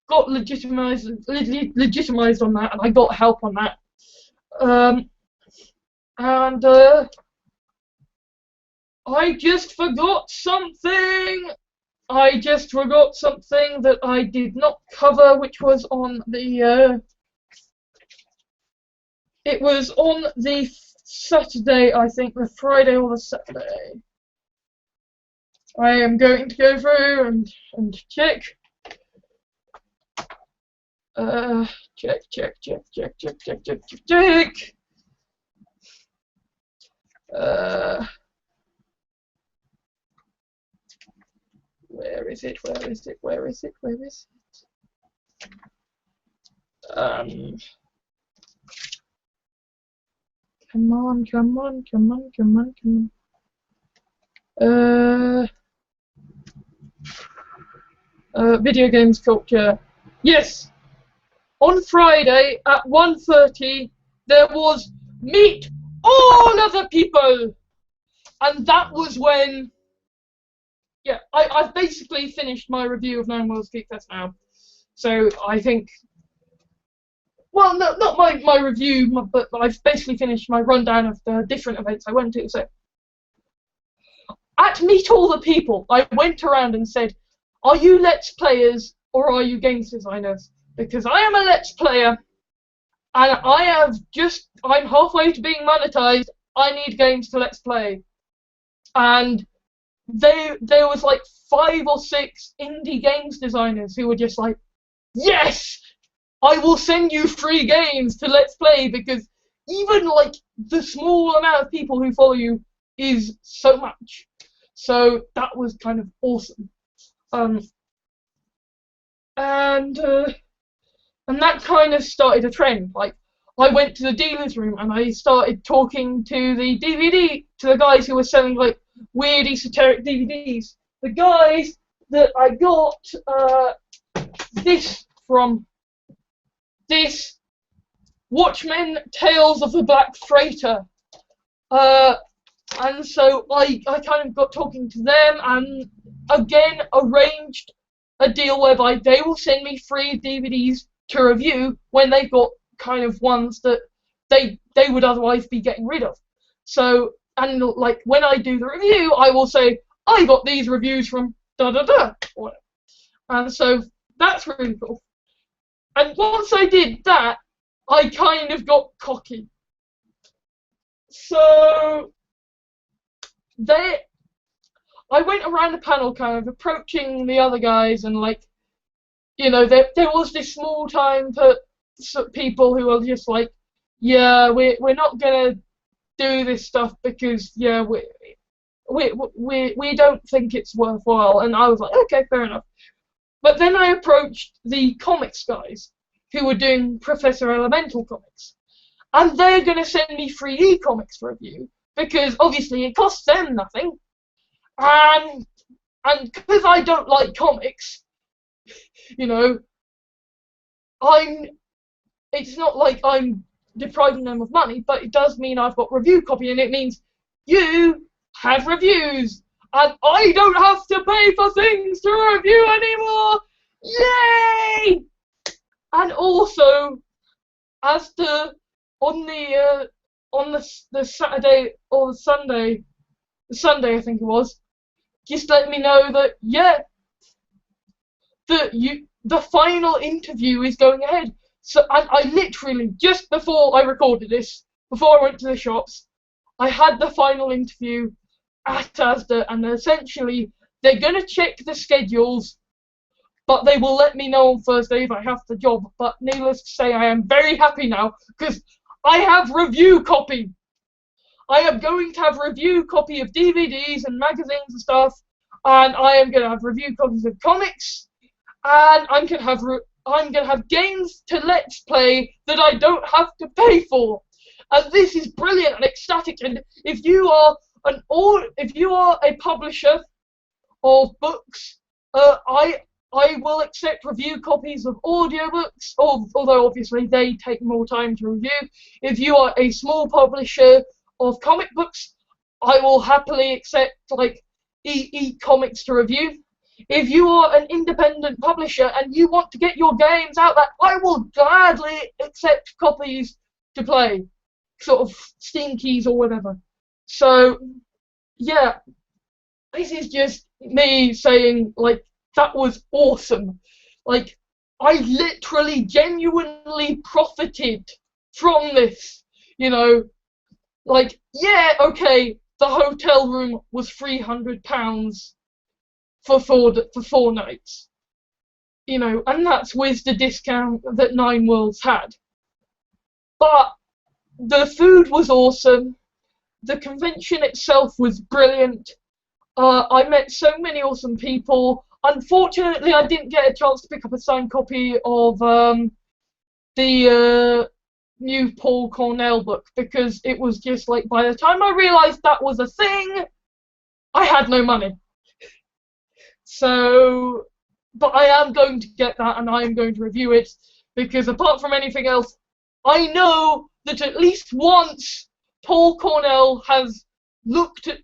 S1: got legitimized on that, and I got help on that. I just forgot something. I just forgot something that I did not cover, which was on the. It was on the Saturday, I think, the Friday or the Saturday. I am going to go through and check. Check. Where is it? Come on. Video games culture. Yes! On Friday at 1:30, there was Meet All Other People! And that was when... Yeah, I've basically finished my review of Nine Worlds GeekFest now. So I think... Well, no, not my review, but I've basically finished my rundown of the different events I went to. So at Meet All the People, I went around and said, are you Let's Players or are you games designers? Because I am a Let's Player, and I'm halfway to being monetized. I need games to Let's Play. And there was like 5 or 6 indie games designers who were just like, yes! I will send you free games to Let's Play, because even like the small amount of people who follow you is so much. So that was kind of awesome. And that kind of started a trend. Like, I went to the dealer's room and I started talking to the guys who were selling like weird esoteric DVDs. The guys that I got this from. This Watchmen Tales of the Black Freighter. And so I kind of got talking to them and again arranged a deal whereby they will send me free DVDs to review when they've got kind of ones that they would otherwise be getting rid of. So, and like when I do the review, I will say, I got these reviews from da-da-da. And so that's really cool. And once I did that, I kind of got cocky. So I went around the panel kind of approaching the other guys, and like, there was this small time people who were just like, yeah, we're not gonna do this stuff because yeah, we don't think it's worthwhile. And I was like, okay, fair enough. But then I approached the comics guys who were doing Professor Elemental comics, and they're gonna send me free e-comics for review because obviously it costs them nothing, and because I don't like comics, you know, I'm. It's not like I'm depriving them of money, but it does mean I've got review copy, and it means you have reviews, and I don't have to pay for things to review anymore. Yay! And also, as to on the Saturday or the Sunday I think it was, just let me know that yeah, the final interview is going ahead. So I literally, just before I recorded this, before I went to the shops, I had the final interview at Asda, and essentially they're gonna check the schedules, but they will let me know on Thursday if I have the job. But needless to say, I am very happy now because I have review copy. I am going to have review copy of DVDs and magazines and stuff, and I am going to have review copies of comics, and I'm gonna have games to let's play that I don't have to pay for, and this is brilliant and ecstatic. And if you are a publisher of books, I will accept review copies of audiobooks, although obviously they take more time to review. If you are a small publisher of comic books, I will happily accept like e-comics to review. If you are an independent publisher and you want to get your games out there, I will gladly accept copies to play, sort of Steam keys or whatever. So, yeah, this is just me saying, like, that was awesome. Like, I literally, genuinely profited from this, you know. Like, yeah, okay, the hotel room was £300 for 4 nights, you know, and that's with the discount that Nine Worlds had. But the food was awesome. The convention itself was brilliant. I met so many awesome people. Unfortunately, I didn't get a chance to pick up a signed copy of the new Paul Cornell book because it was just like by the time I realised that was a thing, I had no money. So, but I am going to get that and I am going to review it because apart from anything else, I know that at least once Paul Cornell has looked at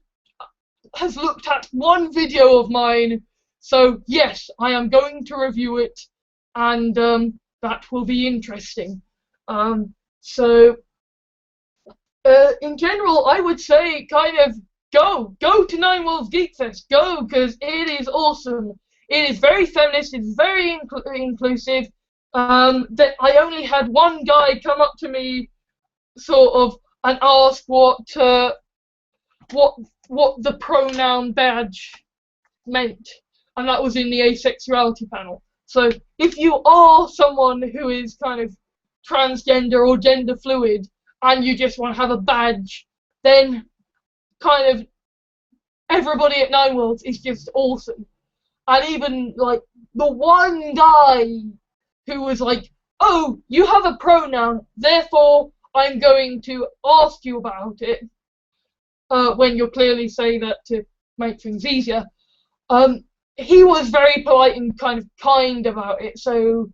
S1: one video of mine. So yes, I am going to review it, and that will be interesting. So in general, I would say kind of go to Nine Worlds GeekFest, go, because it is awesome. It is very feminist. It's very inclusive. That I only had one guy come up to me, sort of, and ask what the pronoun badge meant, and that was in the asexuality panel. So if you are someone who is kind of transgender or gender fluid and you just want to have a badge, then kind of everybody at Nine Worlds is just awesome. And even like the one guy who was like, oh, you have a pronoun, therefore I'm going to ask you about it, when you're clearly saying that to make things easier. He was very polite and kind of kind about it, so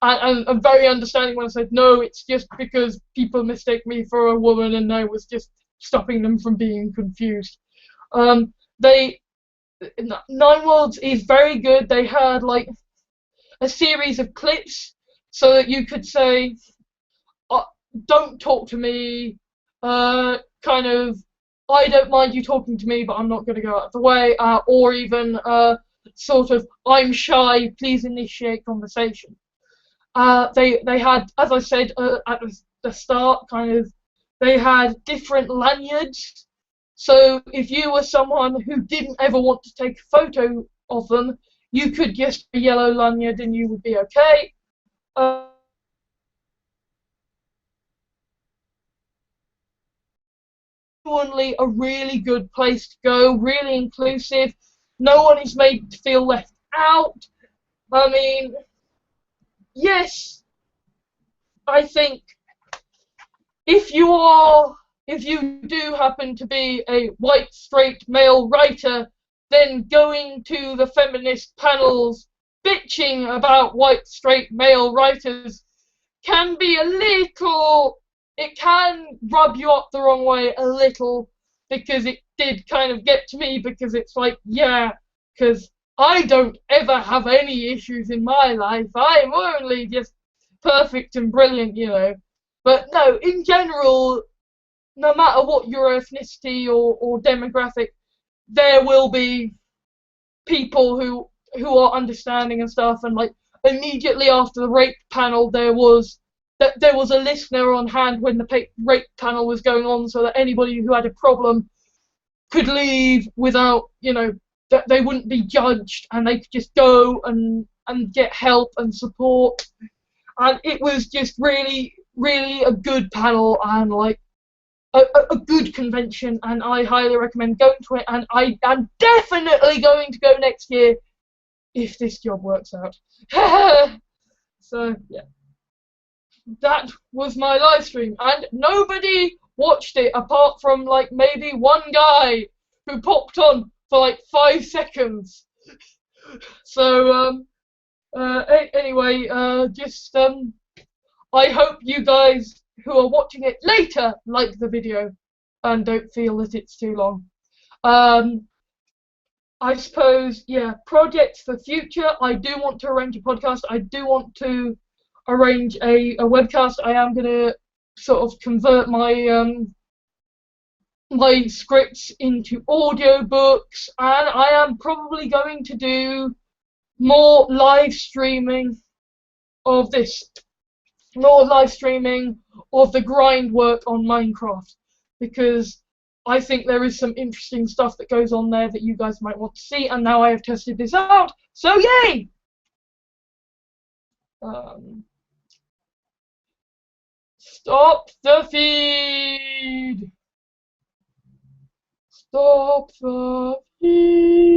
S1: and very understanding when I said, no, it's just because people mistake me for a woman and I was just stopping them from being confused. Nine Worlds is very good. They had like a series of clips so that you could say, don't talk to me, kind of, I don't mind you talking to me, but I'm not going to go out of the way, or even sort of, I'm shy, please initiate conversation. They had, as I said at the start, kind of, they had different lanyards. So if you were someone who didn't ever want to take a photo of them, you could just a yellow lanyard, and you would be okay. genuinely a really good place to go, really inclusive. No one is made to feel left out. I mean, yes, I think if you do happen to be a white straight male writer, then going to the feminist panels bitching about white straight male writers can be it can rub you up the wrong way a little, because it did kind of get to me, because it's like, yeah, because I don't ever have any issues in my life. I'm only just perfect and brilliant, you know. But no, in general, no matter what your ethnicity or demographic, there will be people who are understanding and stuff. And like immediately after the rape panel, there was a listener on hand when the rape panel was going on, so that anybody who had a problem could leave without, you know, that they wouldn't be judged, and they could just go and get help and support. And it was just really, really a good panel, and like a good convention, and I highly recommend going to it, and I am definitely going to go next year if this job works out. So yeah, that was my live stream, and nobody watched it apart from like maybe one guy who popped on for like 5 seconds. So anyway, I hope you guys who are watching it later like the video and don't feel that it's too long. I suppose, yeah, projects for future. I do want to arrange a podcast. I do want to arrange a webcast. I am going to sort of convert my my scripts into audiobooks, and I am probably going to do more live streaming of this. More live streaming of the grind work on Minecraft, because I think there is some interesting stuff that goes on there that you guys might want to see, and now I have tested this out, so yay! Stop the feed! Stop the feed!